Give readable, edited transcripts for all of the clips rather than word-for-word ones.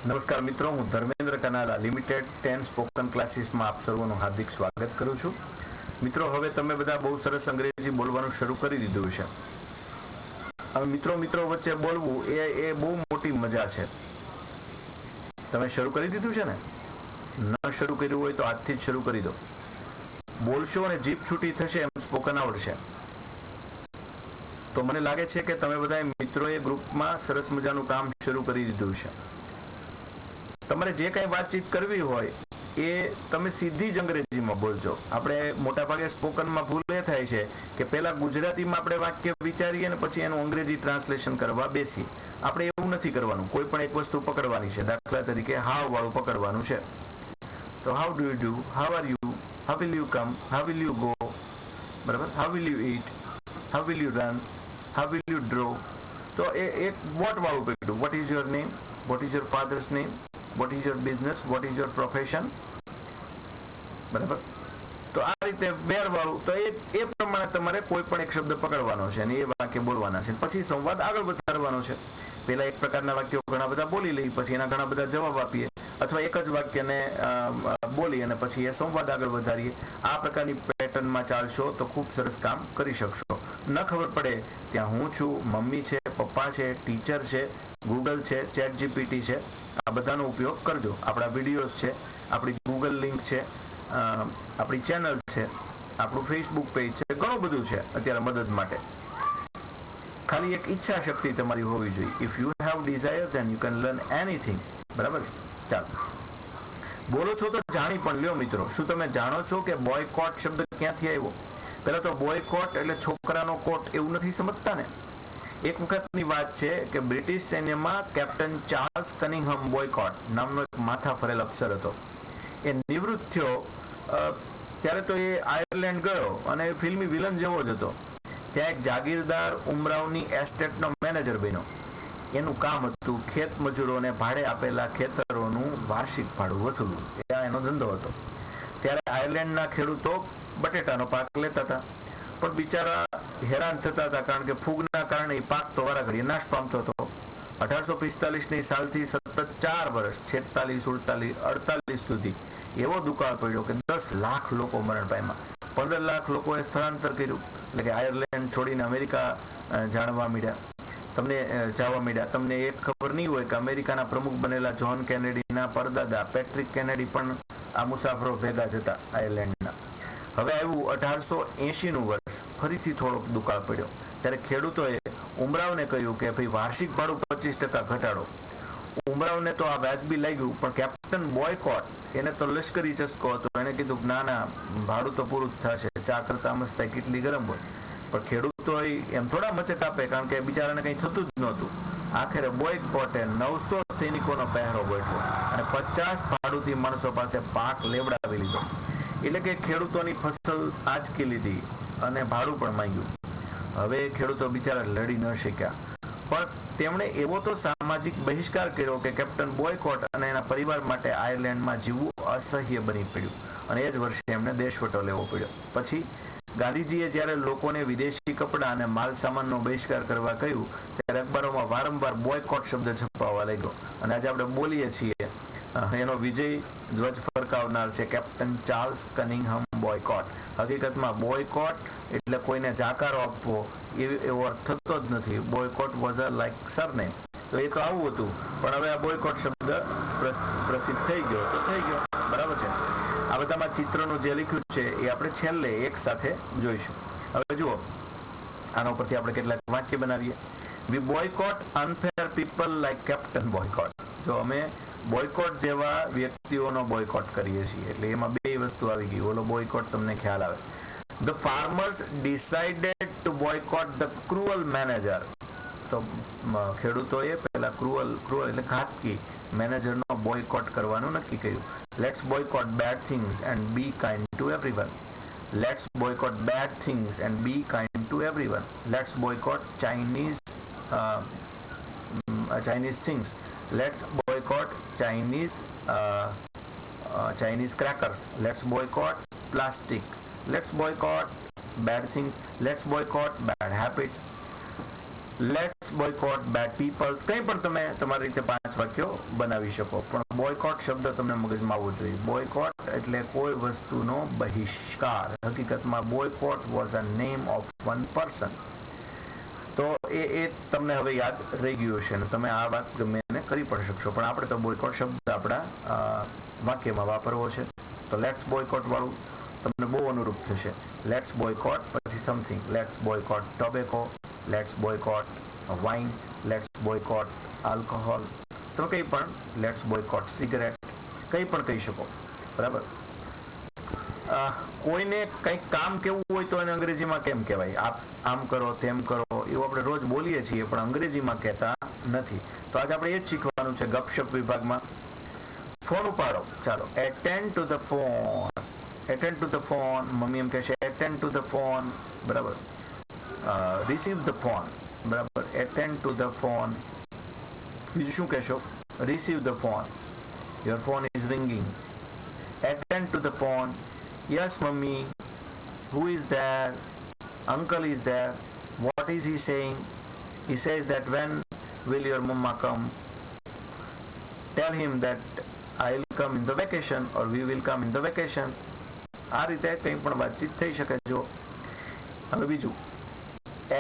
નમસ્કાર મિત્રો, હું ધર્મેન્દ્ર કનાલા લિમિટેડ 10 સ્પોકન ક્લાસીસમાં આપ સર્વનું હાર્દિક સ્વાગત કરું છું. મિત્રો, હવે તમે બધા બહુ સરસ અંગ્રેજી બોલવાનું શરૂ કરી દીધું છે. હવે મિત્રો વચ્ચે બોલવું એ બહુ મોટી મજા છે. તમે શરૂ કરી દીધું છે ને? ન શરૂ કર્યું હોય તો આજથી જ શરૂ કરી દો. બોલશો અને જીભ છૂટી થશે એમ સ્પોકન આવડશે. તો મને લાગે છે કે તમે બધા મિત્રોએ ગ્રુપમાં સરસ મજાનું કામ શરૂ કરી દીધું છે. તમારે જે કંઈ વાતચીત કરવી હોય એ તમે સીધી જ અંગ્રેજીમાં બોલજો. આપણે મોટાભાગે સ્પોકનમાં ભૂલ એ થાય છે કે પહેલાં ગુજરાતીમાં આપણે વાક્ય વિચારીએ અને પછી એનું અંગ્રેજી ટ્રાન્સલેશન કરવા બેસી. આપણે એવું નથી કરવાનું. કોઈ પણ એક વસ્તુ પકડવાની છે. દાખલા તરીકે હાવ વાળું પકડવાનું છે. તો how do you do, how are you, how will you come, how will you go, બરાબર, how will you eat, how will you run, how will you draw. તો એ એક વોટ વાળું પકડ્યું. What is your name, what is your father's name, what is your business, what is your profession, બરાબર. તો આ રીતે વેર વાળું, તો એ પ્રમાણે તમારે કોઈ પણ એક શબ્દ પકડવાનો છે અને એ વાક્ય બોલવાના છે. પછી સંવાદ આગળ વધારવાનો છે. પહેલા એક પ્રકારના વાક્યો ઘણા બધા બોલી લઈ, પછી એના ઘણા બધા જવાબ આપીએ, અથવા એક જ વાક્યને બોલી અને પછી એ સંવાદ આગળ વધારીએ. આ પ્રકારની પેટર્નમાં ચાલશો તો ખૂબ સરસ કામ કરી શકશો. ન ખબર પડે ત્યાં હું છું, મમ્મી છે, પપ્પા છે, ટીચર છે, ગૂગલ છે, ચેટ જીપીટી છે, આ બધાનો ઉપયોગ કરજો. આપણા વિડીયોઝ છે, આપણી ગૂગલ લિંક છે, આપણી ચેનલ છે, આપણું ફેસબુક પેજ છે, ઘણું બધું છે અત્યારે મદદ માટે. ખાલી એક ઈચ્છા શક્તિ તમારી હોવી જોઈએ. If you have desire then you can learn anything. બરાબર. ચાલો, બોલો છો તો જાણી પણ લ્યો મિત્રો. શું તમે જાણો છો કે બોયકોટ શબ્દ ક્યાંથી આવ્યો? પહેલા તો બોયકોટ એટલે છોકરાનો કોટ એવું નથી સમજતા ને. એક વખતની વાત છે કે બ્રિટિશ સૈન્યમાં કેપ્ટન ચાર્લ્સ કનિંઘમ બોયકોટ નામનો એક માથા ફરેલ અફસર હતો. એ નિવૃત્ત થયો ત્યારે તો એ આયર્લેન્ડ ગયો અને ફિલ્મી વિલન જેવો જ હતો. ત્યાં એક જાગીરદાર ઉમરાવની એસ્ટેટનો મેનેજર બન્યો. એનું કામ હતું ખેત મજૂરોને ભાડે આપેલા ખેતરોનું વાર્ષિક ભાડું વસૂલવું. એ એનો ધંધો હતો. ત્યારે આયર્લેન્ડના ખેડૂતો બટેટાનો પાક લેતા હતા, પણ બિચારા હેરાન થતા હતા કારણ કે ફૂગના કારણે પાક તો વારાઘડીએ નાશ પામતો હતો. 1845ની સાલથી સતત 4 વર્ષ 46, 47, 48 સુધી એવો દુકાળ પડ્યો કે 10 લાખ લોકો મરણ પામ્યા. 15 લાખ લોકોએ સ્થળાંતર કર્યું, એટલે કે આયર્લેન્ડ છોડીને અમેરિકા જવા માંડ્યા. તમને એક ખબર નહીં હોય કે અમેરિકાના પ્રમુખ બનેલા જ્હોન કેનેડીના પરદાદા પેટ્રિક કેનેડી પણ આ મુસાફરો ભેગા જ હતા આયર્લેન્ડના. હવે આવ્યું 1880નું વર્ષ. ફરીથી થોડોક દુકાળ પડ્યો. ત્યારે ખેડૂતોએ ઉમરાવને કહ્યું કે ભાઈ વાર્ષિક ભાડું 25% ઘટાડો. ઉમરાવને તો આ વ્યાજબી લાગ્યું, પણ કેપ્ટન બોયકોટ એને તો લશ્કરી ચસ્કો હતો. એને કીધું કે ના, ભાડું તો પૂરું જ થશે. ચા કરતા મસ્ત કેટલી ગરમ હોય. પણ ખેડૂતો એમ થોડા મચક આપે, કારણ કે બિચારાને કંઈ થતું જ નહોતું. આખરે બોયકોટે 900 સૈનિકોનો પહેરો ગોઠવ્યો અને 50 ભાડુતી માણસો પાસે પાક લેવડાવી લીધો. એટલે કે ખેડૂતોની ફસલ આંચકી લીધી અને ભાડું પણ માંગ્યું. હવે ખેડૂતો બિચારા લડી ન શક્યા, પણ તેમણે એવો તો સામાજિક બહિષ્કાર કર્યો કે કેપ્ટન બોયકોટ અને એના પરિવાર માટે આયર્લેન્ડમાં જીવવું અસહ્ય બની પડ્યું અને એ જ વર્ષે એમને દેશવટો લેવો પડ્યો. પછી ગાંધીજીએ જ્યારે લોકોને વિદેશી કપડાં અને માલ સામાનનો બહિષ્કાર કરવા કહ્યું, ત્યારે અખબારોમાં વારંવાર બોયકોટ શબ્દ છપાવવા લાગ્યો. અને આજે આપણે બોલીએ છીએ એનો વિજય ધ્વજ ફરકાવનાર છે કેપ્ટન ચાર્લ્સ કનિંઘમ બોયકોટ. હકીકતમાં બોયકોટ એટલે કોઈને જાકારો આપવો એવો અર્થ થતો જ નથી. Boycott was a like surname. તો એ તો આવું હતું, પણ હવે આ બોયકોટ શબ્દ પ્રસિદ્ધ થઈ ગયો તો થઈ ગયો. બરાબર છે. આ બધામાં ચિત્રનું જે લખ્યું છે એ આપણે છેલ્લે એક સાથે જોઈશું. હવે જુઓ, આના ઉપરથી આપણે કેટલાક વાક્ય બનાવીએ. We boycott unfair people like captain boycott. જો અમે બોયકોટ જેવા વ્યક્તિઓનો બોયકોટ કરીએ છીએ, એટલે એમાં બે વસ્તુ આવી ગઈ. ઓલો બોયકોટ તમને ખ્યાલ આવે. The farmers decided to boycott the cruel manager. તો ખેડૂતોએ પહેલા ક્રુઅલ એટલે ઘાતકી મેનેજરનો બોયકોટ કરવાનું નક્કી કર્યું. Let's boycott bad things and be kind to everyone. Let's boycott bad things and be kind to everyone. Let's boycott Chinese things. Let's boycott Chinese crackers. Let's boycott plastic. Let's boycott bad things. Let's boycott bad habits. Let's boycott bad peoples, કંઈ પણ તમે તમારી રીતે 5 વાક્યો બનાવી શકો, પણ boycott શબ્દ તમને મગજમાં આવવો જોઈએ. બોયકોટ એટલે કોઈ વસ્તુનો બહિષ્કાર. હકીકતમાં boycott was a name of one person. તો એ તમને હવે યાદ રહી ગયું છે અને તમે આ વાત ગમે એને કરી પણ શકશો, પણ આપણે તો બોયકોટ શબ્દ આપણા વાક્યમાં વાપરવો છે. તો લેટ્સ બોયકોટ વાળું તમને બહુ અનુરૂપ થશે. લેટ્સ બોયકોટ, પછી something, let's boycott tobacco, let's boycott wine, let's boycott alcohol, તો કંઈ પણ, લેટ્સ બોયકોટ સિગરેટ, કંઈ પણ કહી શકો, બરાબર. કોઈને કંઈક કામ કેવું હોય તો એને અંગ્રેજીમાં કેમ કહેવાય? આમ કરો, તેમ કરો, એવું આપણે રોજ બોલીએ છીએ, પણ અંગ્રેજીમાં કહેતા નથી. તો આજે આપણે એ જ શીખવાનું છે ગપશપ વિભાગમાં. ફોન ઉપાડો, ચાલો. Attend to the phone, attend to the phone. મમ્મી એમ કહેશે એટેન્ડ ટુ ધ ફોન, બરાબર. રિસીવ ધ ફોન, બરાબર. Attend to the phone. બીજું શું કહેશો? Receive the phone. Your phone is ringing. Attend to the phone. Yes, mummy. Who is there? Uncle is there. What is he saying? He says that when will your mama come? Tell him that I'll come in the vacation or we will come in the vacation. આ રીતે કંઈ પણ વાતચીત થઈ શકે. જો હવે બીજું,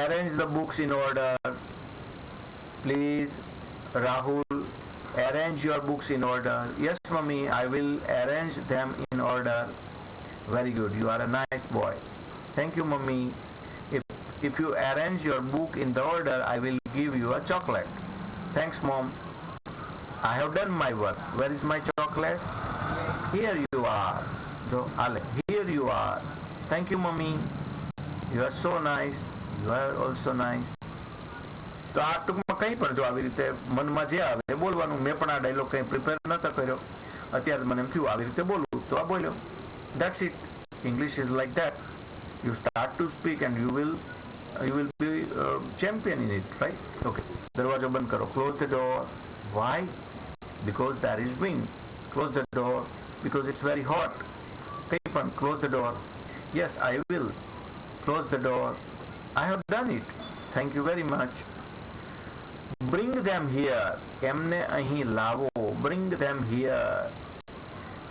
arrange the books in order. Please, Rahul, arrange your books in order. Yes, mummy, I will arrange them in order. Very good, you are a nice boy. Thank you, mummy. If you arrange your book in the order, I will give you a chocolate. Thanks, mom. I have done my work. Where is my chocolate? Here you are. So, here you are. Thank you, mummy. You are so nice. You are also nice. તો આ ટૂંકમાં કંઈ પણ જો આવી રીતે મનમાં જે આવે બોલવાનું. મેં પણ આ ડાયલોગ કંઈ પ્રિપેર નતો કર્યો, અત્યારે મને એમ થયું આવી રીતે બોલવું તો આ બોલ્યો. That's it. English is like that. You start to speak and you will be champion in it, right? Okay. દરવાજો બંધ કરો. Close the door. Why? Because there is wind. Close the door because it's very hot. કંઈ પણ. Close the door. Yes, I will. Close the door. I have done it. Thank you very much. Bring them here. એમને અહીં લાવો. Bring them here.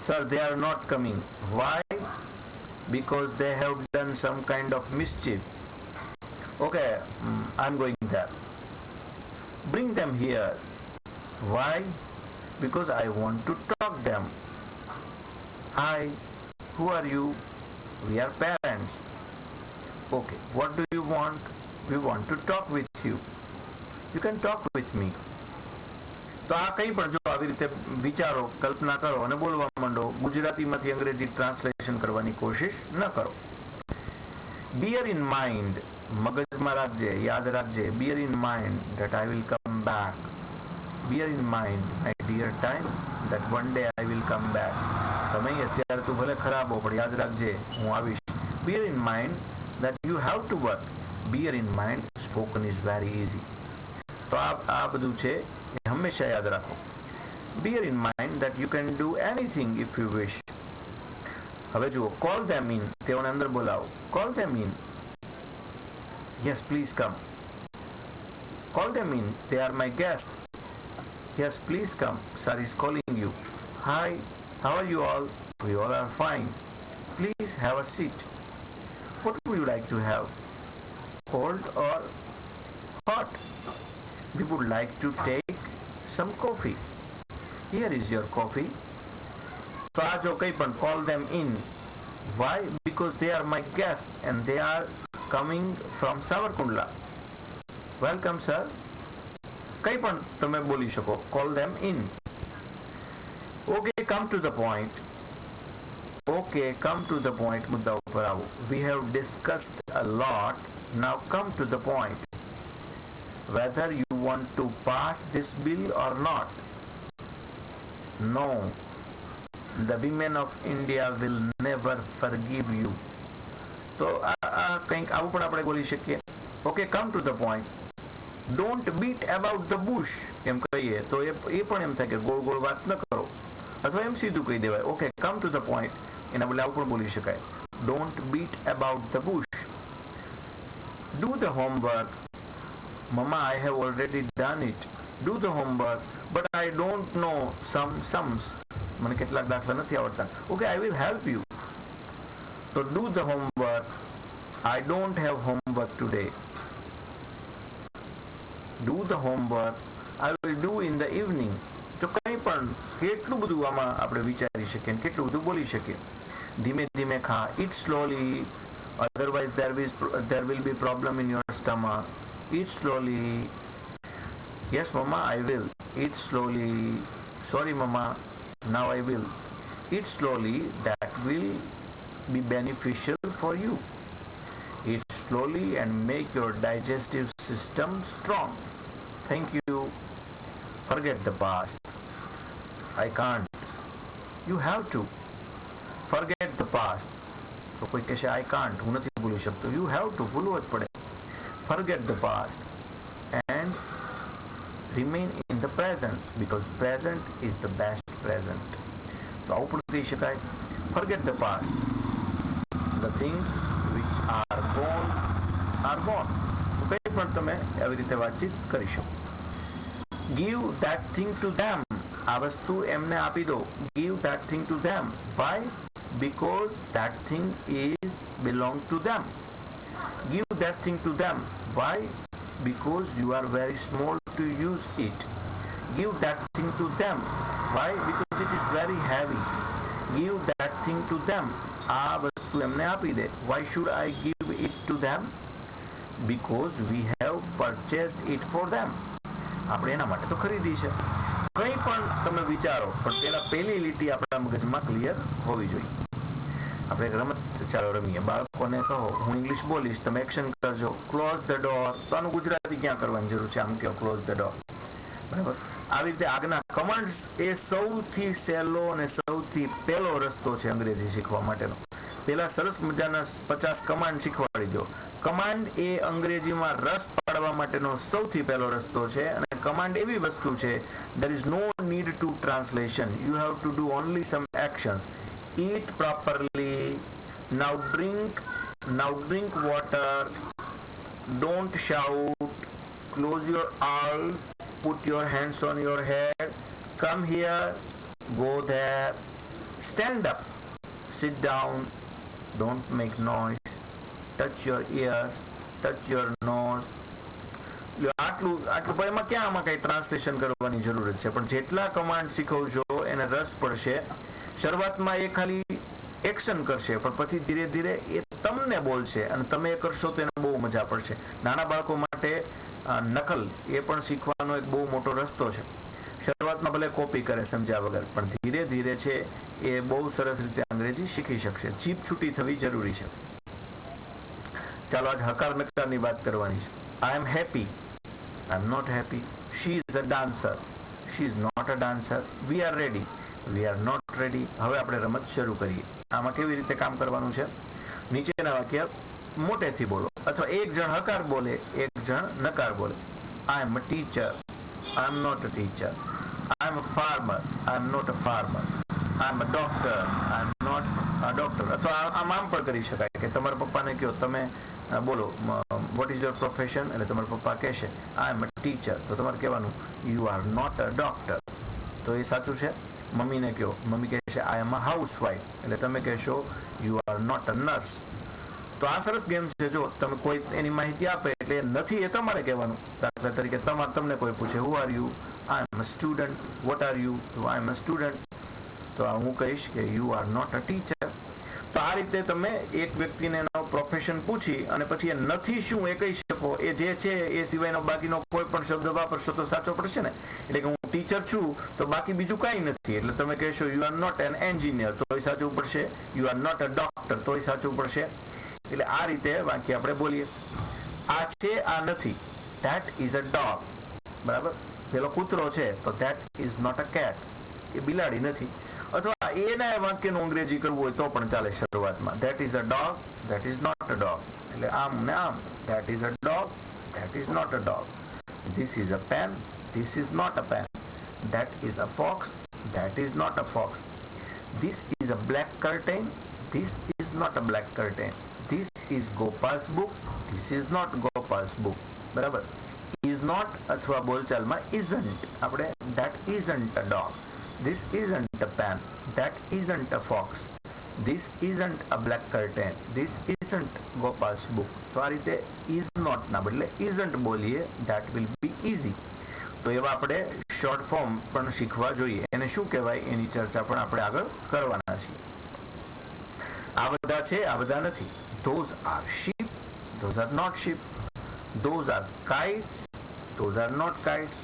Sir, they are not coming. Why? Because they have done some kind of mischief. Okay, I'm going there. Bring them here. Why? Because I want to talk them. Hi, who are you? We are parents. Okay, what do you want? We want to talk with you. You can talk with me. તો આ કંઈ પણ જો આવી રીતે વિચારો, કલ્પના કરો અને બોલવા માંડો. ગુજરાતીમાંથી અંગ્રેજી ટ્રાન્સલેશન કરવાની કોશિશ ન કરો. Bear in mind, મગજમાં રાખજે, યાદ રાખજે. Bear in mind that I will come back. Bear in mind, my dear time, that one day I will come back. સમય અત્યારે તું ભલે ખરાબ હો પણ યાદ રાખજે હું આવીશ. Bear in mind that you have to work. Bear in mind, spoken is very easy. તો આ બધું છે એ હંમેશા યાદ રાખો. Bear in mind that you can do anything if you wish. હવે જુઓ, call them in. તેઓને અંદર બોલાવો. Call them in. Yes, please come. Call them in. They are my guests. Yes, please come. Sir is calling you. Hi, how are you all? We all are fine. Please have a seat. What would you like to have? Cold or hot? We would like to take some coffee. Here is your coffee. તો આ જો કંઈ પણ, call them in. Why? Because they are my guests and they are coming from Savarkundla. Welcome, sir. કંઈ પણ તમે બોલી શકો. Call them in. Okay, come to the point. Okay, come to the point. મુદ્દા ઉપર આવો. We have discussed a lot. Now come to the point. Whether you want to pass this bill or not. No, the women of India will never forgive you. તો આ કંઈક આવું પણ આપણે બોલી શકીએ. Okay, come to the point. Don't beat about the bush એમ કહીએ તો એ પણ એમ થાય કે ગોળ ગોળ વાત ન કરો, અથવા એમ સીધું કહી દેવાય. Okay, come to the point, એના બદલે આવું પણ બોલી શકાય. Don't beat about the bush. Do the homework. Mama, I have already done it. Do the homework, but I don't know some sums. મને કેટલાક દાખલા નથી આવડતા. Okay, I will help you. So do the homework. I don't have homework today. Do the homework. I will do in the evening. તો કંઈ પણ કેટલું બધું આમાં આપણે વિચારી શકીએ, કેટલું બધું બોલી શકીએ. ધીમે ધીમે ખા. Eat slowly. Otherwise there will be problem in your stomach. Eat slowly. Yes, Mama, I will. Eat slowly. Sorry, Mama. Now I will. Eat slowly. That will be beneficial for you. Eat slowly and make your digestive system strong. Thank you. Forget the past. I can't. You have to. Forget the past. તો કોઈ કહેશે I can't, હું નથી ભૂલી શકતો. You have to, ભૂલવો જ પડે. Forget the past and remain in the present because present is the best present. તો આવું પણ કહી શકાય. Forget the past. The things which are gone are gone. તો કંઈ પણ તમે આવી રીતે વાતચીત કરી શકો. Give that thing to them. આ વસ્તુ એમને આપી દો. Give that thing to them. Why? Because that thing is belong to them. Give that thing to them. Why? Because you are very small to use it. Give that thing to them. Why? Because it is very heavy. Give that thing to them. આ વસ્તુ એમને આપી દે. Why should I give it to them? Because we have purchased it for them. આપણે એના માટે તો ખરીદી છે. કંઈ પણ તમે વિચારો, પણ પેલા પહેલી લીટી આપણા મગજમાં ક્લિયર હોવી જોઈએ. આપણે એક રમત ચાલો રમીએ. બાળકોને કહો હું ઇંગ્લિશ બોલીશ, તમે એક્શન કરજો. Close the door. તો આનું ગુજરાતી ક્યાં કરવાની જરૂર છે? આમ કહો ક્લોઝ ધ ડોર. બરાબર. આવી રીતે આજ્ઞા. કમાન્ડ્સ એ સૌથી સહેલો અને સૌથી પહેલો રસ્તો છે અંગ્રેજી શીખવા માટેનો. પહેલા સરસ મજાના 50 કમાન્ડ શીખવાડી દો. કમાન્ડ એ અંગ્રેજીમાં રસ પાડવા માટેનો સૌથી પહેલો રસ્તો છે. અને કમાન્ડ એવી વસ્તુ છે, there is no need to translation. You have to do only some actions. Eat properly. Now drink water. Don't shout. Close your eyes. Put your hands on your head. Come here. Go there. Stand up. Sit down. Don't make noise. Touch your ears. Touch your nose. આટલું પણ એમાં ક્યાં આમાં કઈ translation કરવાની જરૂરત છે? પણ જેટલા કમાન્ડ શીખવશો એને રસ પડશે. શરૂઆતમાં એ ખાલી એક્શન કરશે, પણ પછી ધીરે ધીરે એ તમને બોલશે અને તમે એ કરશો તો એને બહુ મજા પડશે. નાના બાળકો માટે નકલ એ પણ શીખવાનો એક બહુ મોટો રસ્તો છે. શરૂઆતમાં ભલે કોપી કરે સમજ્યા વગર, પણ ધીરે ધીરે છે એ બહુ સરસ રીતે અંગ્રેજી શીખી શકશે. જીભ છૂટી થવી જરૂરી છે. ચાલો આજ હકાર નકારની વાત કરવાની છે. I am happy. I am not happy. She is a dancer. She is not a dancer. We are ready. We are not ready. હવે આપણે રમત શરૂ કરીએ. આમાં કેવી રીતે કામ કરવાનું છે? નીચેના વાક્ય મોટેથી બોલો, અથવા એક જણ હકાર બોલે, એક જણ નકાર બોલે. I am a teacher. I am not a teacher. I am a farmer. I am not a farmer. I am a doctor. I am not a doctor. અથવા આમ પણ કરી શકાય કે તમારા પપ્પાને કહો તમે બોલો વોટ ઇઝ યોર પ્રોફેશન, એટલે તમારા પપ્પા કહેશે આઈ એમ અ ટીચર, તો તમારે કહેવાનું you are not a doctor. તો એ સાચું છે. મમ્મીને કહો, મમ્મી કહેશે આઈ એમ અ હાઉસવાઇફ, એટલે તમે કહેશો you are not a nurse. તો આ સરસ ગેમ છે. જો તમે કોઈ એની માહિતી આપે એટલે નથી એ તમારે કહેવાનું. દાખલા તરીકે તમને કોઈ પૂછે who are you, I am a student. What are you? તો આઈ એમ અ સ્ટુડન્ટ. તો હું કહીશ કે you are not a teacher. તો આ રીતે તમે એક વ્યક્તિને એનો પ્રોફેશન પૂછી અને પછી એ નથી શું એ કહી શકો. એ જે છે એ સિવાયનો બાકીનો કોઈ પણ શબ્દ વાપરશો તો સાચો પડશે ને. એટલે કે હું ટીચર છું તો બાકી બીજું કાંઈ નથી, એટલે તમે કહેશો you are not an engineer, તો એ સાચું પડશે. You are not a doctor, તો એ સાચું પડશે. એટલે આ રીતે વાક્ય આપણે બોલીએ. આ છે, આ નથી. That is a dog. બરાબર. પેલો કૂતરો છે તો that is not a cat, એ બિલાડી નથી. અથવા એના વાક્યનું અંગ્રેજી કરવું હોય તો પણ ચાલે શરૂઆતમાં. That is a dog, that is not a dog. એટલે આમ ને આમ. That is a dog, that is not a dog. This is a pen, this is not a pen. That is a fox, that is not a fox. This is a black curtain, this is not a black curtain. This is Gopal's book, this is not Gopal's book. બરાબર. Is not અથવા બોલચાલમાં isn't આપણે that isn't a dog, this isn't a pen, that isn't a fox, this isn't a black curtain, this isn't Gopal's book. તો આ રીતે is not ના બદલે isn't બોલીએ, that will be easy. તો એવા આપણે શોર્ટ ફોર્મ પણ શીખવા જોઈએ. એને શું કહેવાય એની ચર્ચા પણ આપણે આગળ કરવાના છીએ. આ બધા છે, આ બધા નથી. Those are sheep, those are not sheep. Those are kites, those are not kites.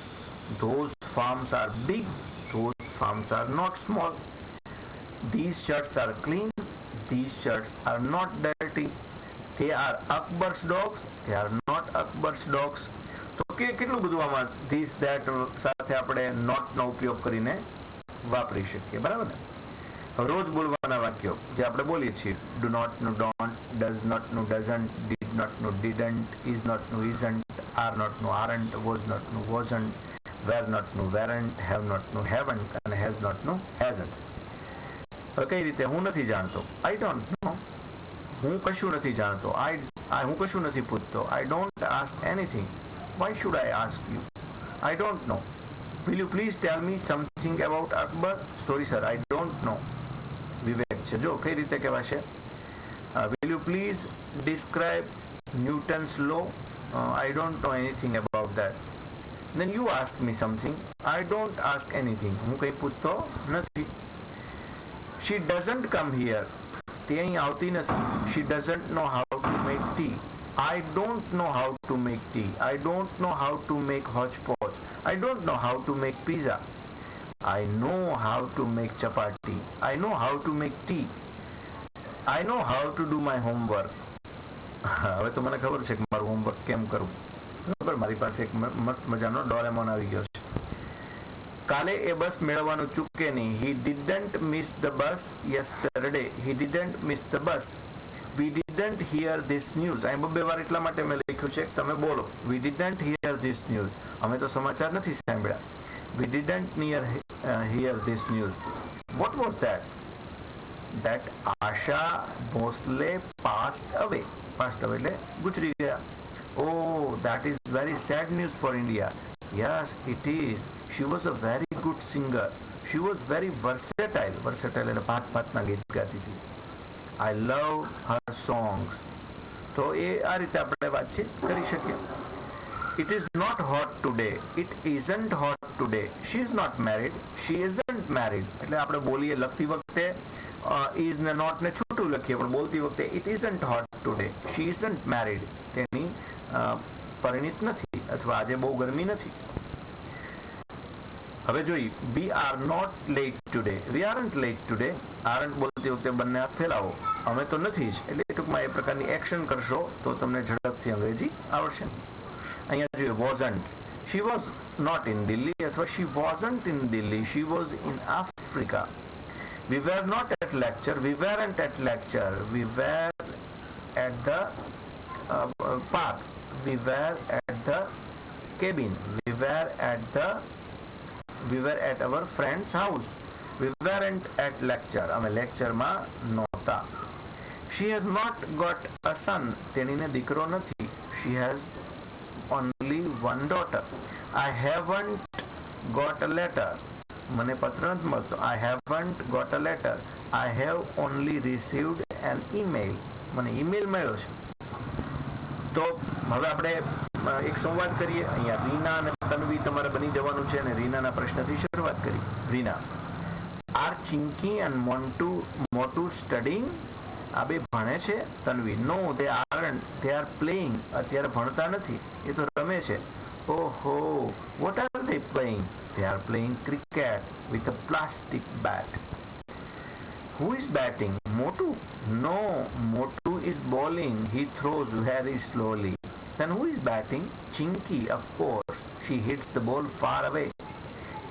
Those farms are big, those farms are not small. These shirts are clean, these shirts are not dirty. They are Akbar's dogs, they are not Akbar's dogs. તો કેટલું બધું આમાં this that સાથે આપણે નોટનો ઉપયોગ કરીને વાપરી શકીએ, બરાબર ને? રોજ બોલવાના વાક્યો જે આપણે બોલીએ છીએ, ડુ નોટ નું ડોન્ટ, ડઝ નોટ નું ડઝન્ટ, ડીડ નોટ નું ડીડન્ટ, ઇઝ નોટ નું ઇઝન્ટ, આર નોટ નું આરન્ટ, વોઝ નોટ નું વોઝન્ટ, વેર નોટ નું વેરન્ટ, હેવ નોટ નું હેવન્ટ અને હેઝ નોટ નું હેઝન્ટ. કઈ રીતે? હું નથી જાણતો, આઈ ડોન્ટ નો. હું કશું નથી જાણતો, હું કશું નથી પૂછતો, I don't ask anything. Why should I ask you? I don't know. Will you please tell me something about Akbar? Sorry sir, I don't know. વિવેક છે. જો કઈ રીતે કહેવાશે? Will you please describe Newton's law? I don't know anything about that. Then you ask me something. I don't ask anything. હું કઈ પૂછતો નથી. She doesn't come here. તે અહીં આવતી નથી. She doesn't know how to make tea. I don't know how to make tea. I don't know how to make hodgepodge. I don't know how to make pizza. I know how to make chapati. I know how to make tea. I know how to do my homework. હવે તો મને ખબર છે કે મારું homework કેમ કરવું. બરાબર, મારી પાસે એક મસ્ત મજાનો ડોરેમોન આવી ગયો છે. કાલે એ બસ મેળવવાનું ચૂકે નહીં. He didn't miss the bus yesterday. He didn't miss the bus. We didn't hear this news. અહીં બબ્બે વાર એટલા માટે મેં લખ્યું છે કે તમે બોલો. We didn't hear this news. અમે તો સમાચાર નથી સાંભળ્યા. We didn't hear this news. What was that? That Asha Bhosle passed away. Passed away એટલે ગુજરી ગયા. Oh, that is very sad news for India. Yes, it is. She was a very good singer. She was very versatile. Versatile એટલે ભાતના ગીત ગાતી હતી. I love her songs. તો એ આ રીતે આપણે વાતચીત કરી શકીએ. It is not hot today. It isn't hot today. She is not married. She isn't married. એટલે આપણે બોલીએ લખતી વખતે is ને not ને છૂટું લખીએ, પણ બોલતી વખતે it isn't hot today. She isn't married. તેની પરિણીત નથી અથવા આજે બહુ ગરમી નથી. હવે જોઈએ, we are not late today. We aren't late today. aren't બોલતી વખતે બંને હાથ ફેલાવો. અમે તો નથી જ, એટલે ટૂંકમાં એ પ્રકારની એક્શન કરશો તો તમને ઝડપથી અંગ્રેજી આવડશે. અહીંયા જોઈએ wasn't. She was not in Delhi અથવા she wasn't in Delhi. She was in Africa. We were not at lecture. We weren't at lecture. We were at the park. We were at the cabin. We were at our friend's house. We weren't at lecture. અમે lectureમાં નહોતા. She has not got a son. તેણીને દીકરો નથી. She has only one daughter. I haven't got a letter. મને પત્ર નથી મળતો. I haven't got a letter. I have only received an email. મને ઈમેલ મળ્યો છે. તો હવે આપણે એક સંવાદ કરીએ. અહીંયા રીના અને તન્વી તમારે બની જવાનું છે અને રીનાના પ્રશ્નથી શરૂઆત કરી. રીના, આર ચિંકી એન્ડ મોટુ સ્ટડીંગ? આ બે ભણે છે? તન્વી, નો દે આરન્ટ, દે આર પ્લેઇંગ. અત્યારે ભણતા નથી, એ તો રમે છે. ઓહો, what are they playing? They are playing cricket with a plastic bat. Who is batting? Motu? No, Motu is bowling. He throws very slowly. Then who is batting? Chinky, of course. She hits the ball far away.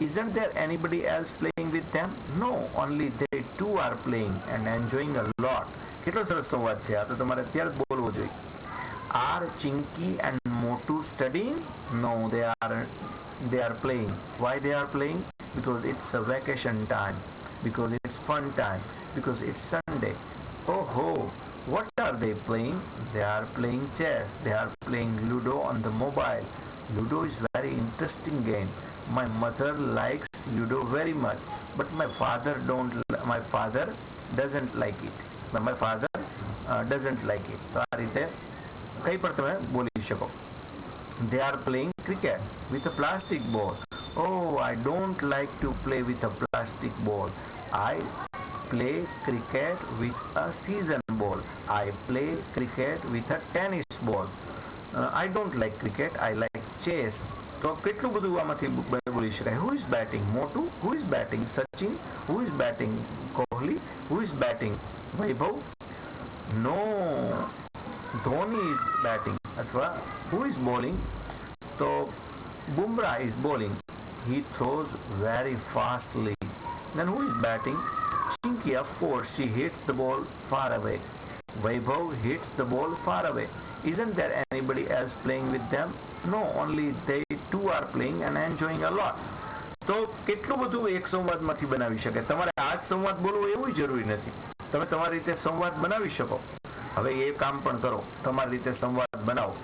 Isn't there anybody else playing with them? No, only they two are playing and enjoying a lot. કેટલો સરસ સંવાદ છે આ, તો તમારે અત્યારે જ બોલવો જોઈએ. Are Chinky and Motu studying? No, they are playing. Why they are playing? Because it's a vacation time, because it's fun time, because it's Sunday. Oh ho, what are they playing? They are playing chess. They are playing Ludo on the mobile. Ludo is very interesting game. My mother likes Ludo very much, but my father doesn't like it. My father doesn't like it. તો આ રીતે કઈ પણ તમે બોલી શકો. They are playing cricket with a plastic ball. Oh, I don't like to play with a plastic ball. I play cricket with a season ball. I play cricket with a tennis ball. I don't like cricket. I like chess. તો કેટલું બધું આમાંથી બોલી શકાય. Who is batting? Motu. Who is batting? Sachin. Who is batting? Kohli. Who is batting? Vaibhav. No. Dhoni is batting. અથવા who is bowling? તો Bumrah is bowling. He throws very fastly. Then who is batting? Chinky, of course. She hits the ball far away. Vaibhav hits the ball far away. Isn't there anybody else playing with them? No, only they two are playing and enjoying a lot. તો કેટલું બધું એક સંવાદમાંથી બનાવી શકે. તમારે આ જ સંવાદ બોલવો એવું જરૂરી નથી. તમે તમારી રીતે સંવાદ બનાવી શકો. હવે એ કામ પણ કરો, તમારી રીતે સંવાદ બનાવો.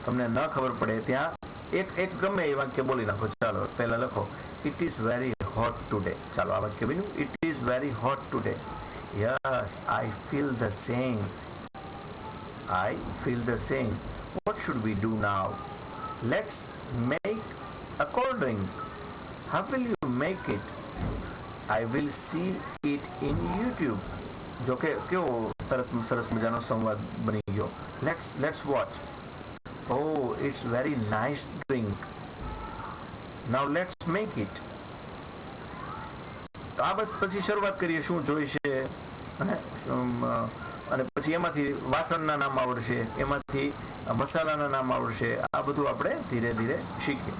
તમને ન ખબર પડે ત્યાં એક ગમે એ વાક્ય બોલી નાખો. ચાલો પહેલા લખો, it is very hot today. ચાલો આ વાક્ય બન્યું, it is very hot today. Yes, I feel the same. I feel the same. What should we do now? Let's make a cold drink. How will you make it? I will see it in YouTube. જો કે કેવો તરત સરસ મજાનો સંવાદ બની ગયો. Let's watch. Oh, it's very nice drink. Now let's make it. તો આ બસ પછી શરૂઆત કરીએ શું જોઈશે અને પછી એમાંથી વાસણના નામ આવડશે, એમાંથી મસાલાના નામ આવડશે. આ બધું આપણે ધીરે ધીરે શીખીએ.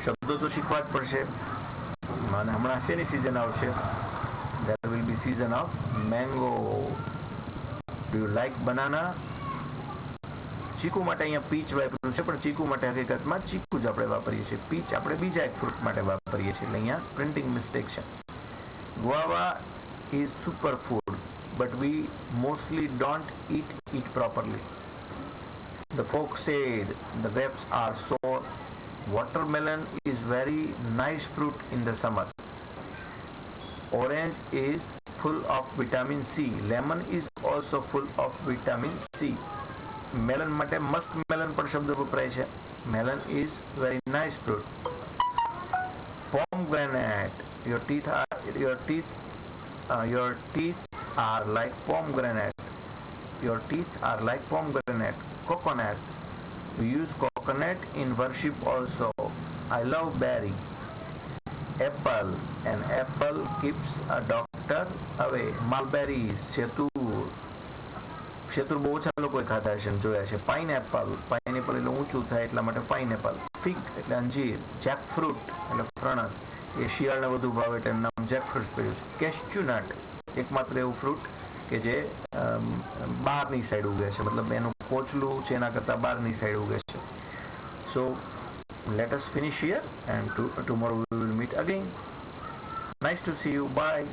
શબ્દો તો શીખવા જ પડશે. અને હમણાં શેની સિઝન આવશે? There will be season of mango. Do you like banana? ચીકુ માટે અહીંયા પીચ વાપર્યું છે, પણ ચીકુ માટે હકીકતમાં ચીકુ જ આપણે વાપરીએ છીએ. પીચ આપણે બીજા એક ફ્રૂટ માટે વાપરીએ છીએ, એટલે અહીંયા પ્રિન્ટિંગ મિસ્ટેક છે. Guava is superfood, but we mostly don't eat it properly. The folk said the grapes are sour. Watermelon is very nice fruit in the summer. Orange is full of vitamin C. Lemon is also full of vitamin C. Melon માટે musk melon પણ શબ્દ વપરાય છે. Melon is very nice fruit. Pomegranate. Your teeth are like pomegranate. Your teeth are like pomegranate. Coconut. We use coconut in worship also. I love berry. Apple. An apple keeps a doctor away. Mulberries. શેતુર બહુ ઓછા લોકોએ ખાધા છે ને જોયા છે. Pineapple એટલે ઊંચું થાય એટલા માટે પાઇનએપલ. ફિગ એટલે અંજીર. જેકફ્રૂટ એટલે ફણસ, એ શિયાળને વધુ ભાવે એટલે નામ જેકફ્રૂટ પડ્યું છે. કેશ્યુનટ એકમાત્ર એવું ફ્રૂટ કે જે બહારની સાઈડ ઉગે છે, મતલબ એનું કોચલું છે એના કરતાં બહારની સાઈડ ઉગે છે. સો let us finish here and tomorrow we will meet again. Nice to see you. Bye.